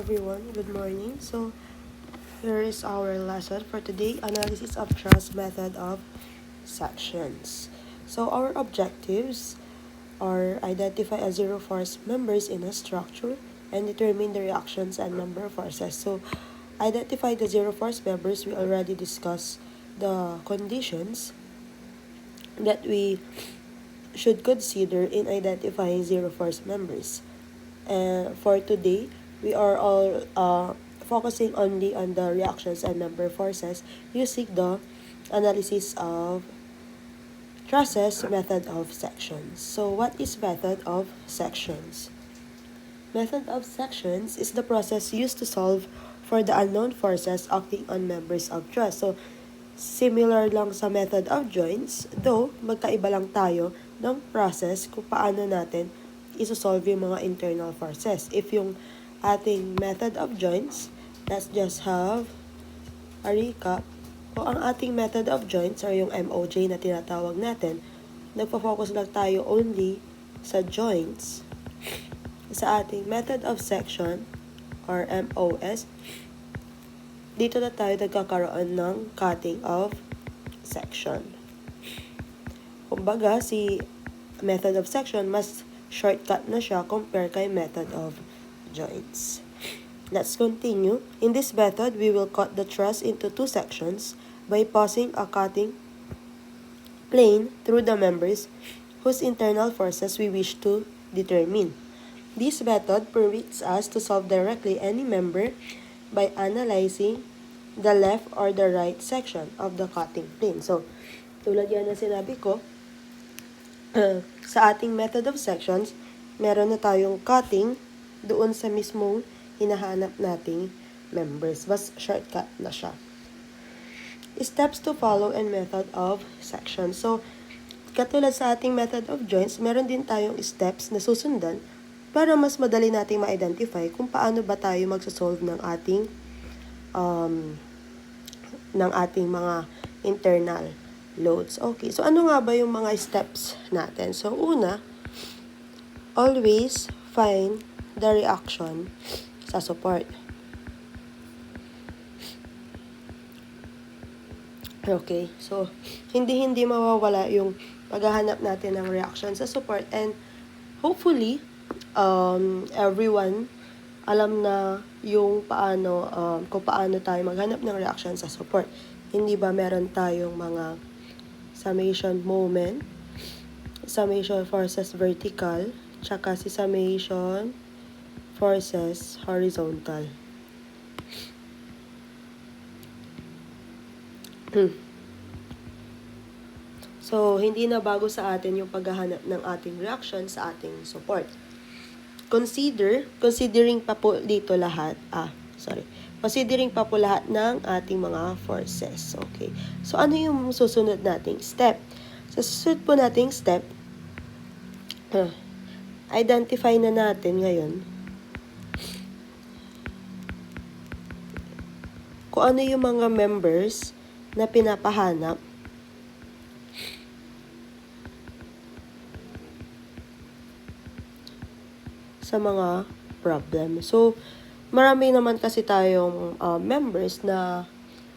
everyone, good morning. So here is our lesson for today, analysis of trust method of sections. So our objectives are identify a zero force members in a structure and determine the reactions and member forces. So identify the zero force members, we already discussed the conditions that we should consider in identifying zero force members. For today, we are all focusing only on the reactions and member forces using the analysis of trusses method of sections. So what is method of sections? Method of sections is the process used to solve for the unknown forces acting on members of trust. So similar lang sa method of joints, though magkaiba lang tayo ng process kung paano natin isosolve yung mga internal forces. If yung ating method of joints, let's just have a recap. Kung ang ating method of joints or yung MOJ na tinatawag natin, nagpo-focus lang tayo only sa joints. Sa ating method of section or MOS, dito na tayo nagkakaroon ng cutting of section. Kumbaga, si method of section, mas shortcut na siya compare kay method of joints. Let's continue. In this method, we will cut the truss into two sections by passing a cutting plane through the members whose internal forces we wish to determine. This method permits us to solve directly any member by analyzing the left or the right section of the cutting plane. So, tulad yan na sinabi ko, sa ating method of sections, meron na tayong cutting doon sa mismong hinahanap nating members. Mas shortcut na siya. Steps to follow and method of section. So, katulad sa ating method of joints, meron din tayong steps na susundan para mas madali nating ma-identify kung paano ba tayo magsasolve ng ating mga internal loads. Okay, so ano nga ba yung mga steps natin? So, una, always find the reaction sa support. Okay, so hindi mawawala yung paghahanap natin ng reaction sa support, and hopefully everyone alam na yung kung paano tayo maghanap ng reaction sa support. Hindi ba meron tayong mga summation moment, summation forces vertical, tsaka si summation forces horizontal. So, hindi na bago sa atin yung paghahanap ng ating reaction sa ating support. Considering pa po dito lahat, considering pa po lahat ng ating mga forces. Okay. So, ano yung susunod nating step? Sa susunod po nating step, identify na natin ngayon kung ano yung mga members na pinapahanap sa mga problem. So, marami naman kasi tayong members na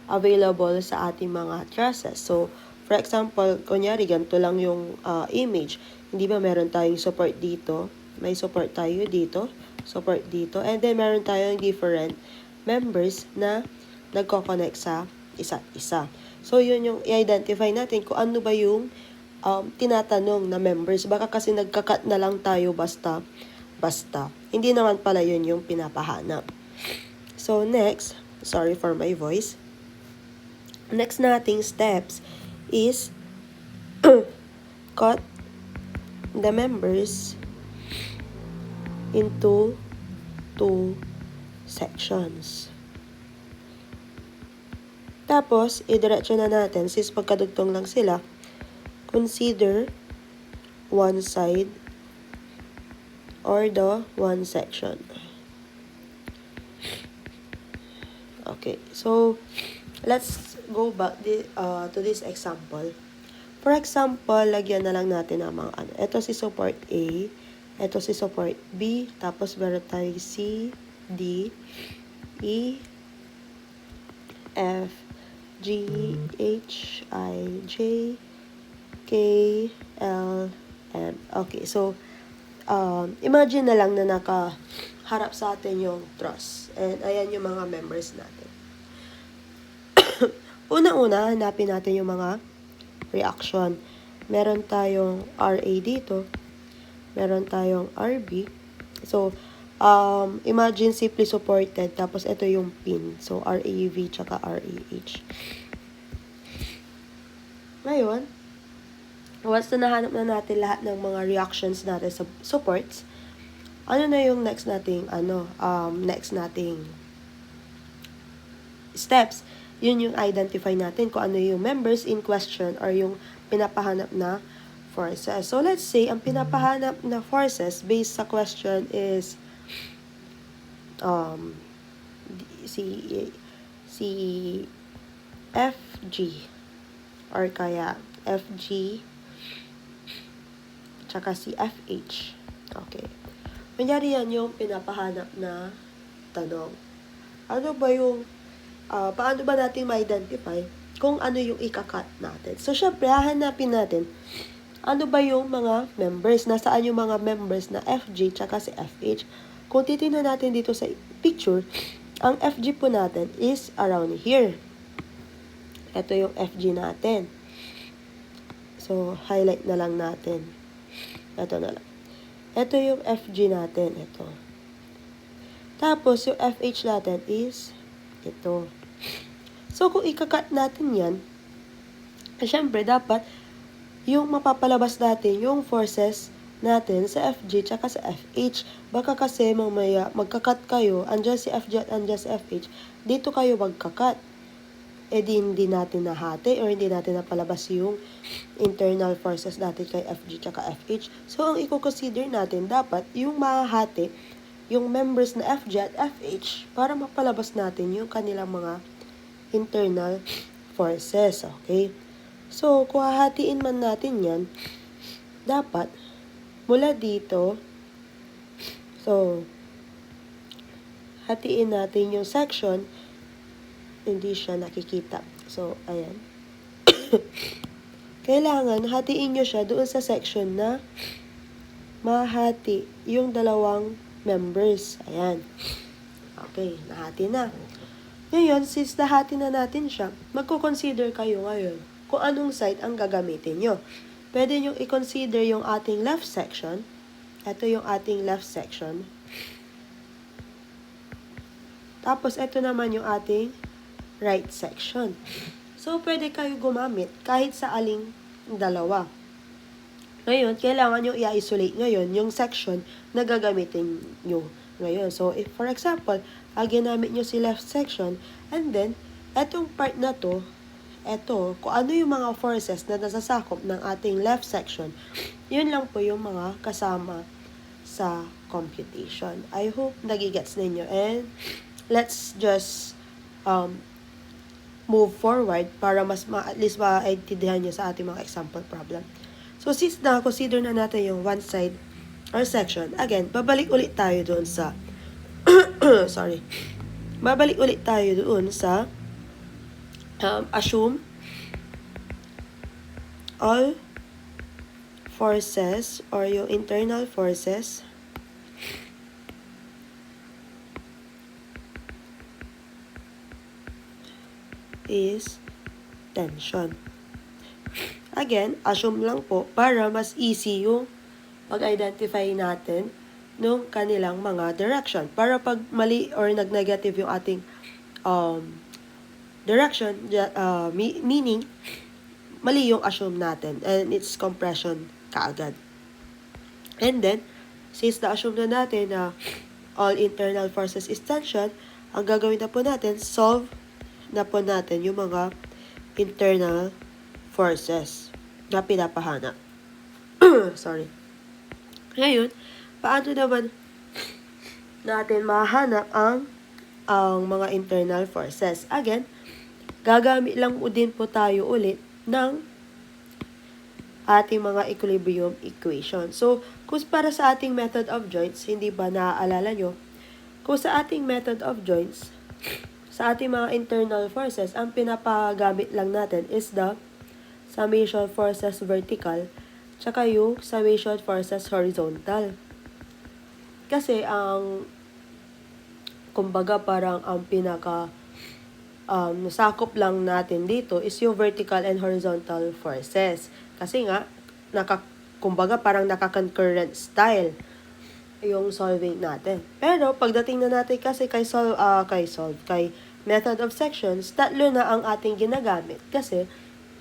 available sa ating mga trusses. So, for example, kunyari, ganito lang yung image. Hindi ba meron tayong support dito? May support tayo dito, support dito, and then meron tayong different members na nagko-connect sa isa't isa. So, yun yung i-identify natin kung ano ba yung tinatanong na members. Baka kasi nagka-cut na lang tayo basta. Hindi naman pala yun yung pinapahanap. So, next, sorry for my voice. Next nating steps is cut the members into two sections. Tapos, idiretso na natin, since pagkadugtong lang sila, consider one side or the one section. Okay, so let's go back to this example. For example, lagyan na lang natin ng mga Ito si support A, ito si support B, tapos meron tayo C, D, E, F, G, H, I, J, K, L, M. Okay, so, imagine na lang na nakaharap sa atin yung truss. And ayan yung mga members natin. Una-una, hanapin natin yung mga reaction. Meron tayong RA dito. Meron tayong RB. So, imagine simply supported. Tapos, ito yung pin. So, RAV tsaka RAH. Ngayon, once na nahanap na natin lahat ng mga reactions natin sa supports, ano na yung next nating steps? Yun yung identify natin kung ano yung members in question or yung pinapahanap na forces. So, let's say, ang pinapahanap na forces based sa question is si FG or kaya FG tsaka si FH. Okay. Kunyari yan yung pinapahanap na tanong. Ano ba yung, paano ba natin ma-identify kung ano yung ika-cut natin? So, syempre, hahanapin natin, ano ba yung mga members? Nasaan yung mga members na FG tsaka si FH? Kung titingnan natin dito sa picture, ang FG po natin is around here. Ito yung FG natin. So, highlight na lang natin. Ito na lang. Ito yung FG natin. Ito. Tapos, yung FH natin is ito. So, kung ika-cut natin yan, syempre, dapat yung mapapalabas natin yung forces natin sa FG tsaka sa FH. Baka kasi mamaya magka-cut kayo, andyan si FG at andyan si FH, dito kayo magka-cut. Eh di hindi natin nahati or hindi natin napalabas yung internal forces natin kay FG tsaka FH. So, ang i-consider natin dapat yung mahahati yung members na FG at FH para mapalabas natin yung kanilang mga internal forces. Okay? So, kung hahatiin man natin yan, dapat mula dito, so, hatiin natin yung section, hindi siya nakikita. So, ayan. Kailangan, hatiin nyo siya doon sa section na mahati yung dalawang members. Ayan. Okay, nahati na. Ngayon, since nahati na natin siya, magko-consider kayo ngayon kung anong side ang gagamitin nyo. Pwede nyo i-consider yung ating left section. Ito yung ating left section. Tapos, ito naman yung ating right section. So, pwede kayo gumamit kahit sa aling dalawa. Ngayon, kailangan nyo i-isolate ngayon yung section na gagamitin nyo ngayon. So, if for example, ginamit nyo si left section, and then, etong part na to, eto, kung ano yung mga forces na nasasakop ng ating left section, yun lang po yung mga kasama sa computation. I hope nagigets ninyo. And, let's just move forward para at least ma-intindihan nyo sa ating mga example problem. So, since na-consider na natin yung one side or section, again, babalik ulit tayo doon sa sorry. Babalik ulit tayo doon sa assume all forces or yung internal forces is tension. Again, assume lang po para mas easy yung pag-identify natin ng kanilang mga direction. Para pag mali or nag-negative yung ating direction, meaning mali yung assume natin and it's compression kaagad. And then, since na-assume na natin na all internal forces is tension, ang gagawin na po natin, solve na po natin yung mga internal forces na pinapahanap. Sorry. Ngayon, paano naman natin mahanap ang mga internal forces? Again, gagamit lang din po tayo ulit ng ating mga equilibrium equation. So, kung para sa ating method of joints, hindi ba naaalala nyo, Kung sa ating method of joints, sa ating mga internal forces, ang pinapagamit lang natin is the summation forces vertical, tsaka yung summation forces horizontal. Kasi kumbaga parang ang nasakop lang natin dito is yung vertical and horizontal forces. Kasi nga, kumbaga parang naka-concurrent style yung solving natin. Pero pagdating na natin kasi kay method of sections, tatlo na ang ating ginagamit kasi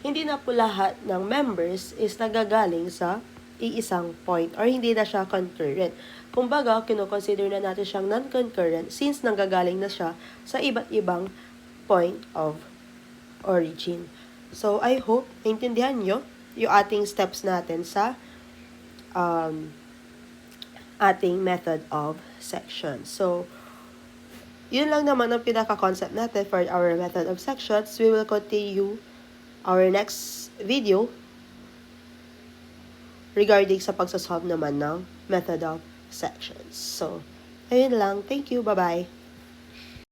hindi na po lahat ng members is nagagaling sa iisang point or hindi na siya concurrent. Kumbaga, kinoconsider na natin siyang non-concurrent since nanggagaling na siya sa iba't ibang point of origin. So, I hope naintindihan nyo yung ating steps natin sa ating method of section. So, yun lang naman ang pinaka-concept natin for our method of sections. We will continue our next video regarding sa pagsasolve naman ng method of sections. So, ayun lang. Thank you. Bye-bye.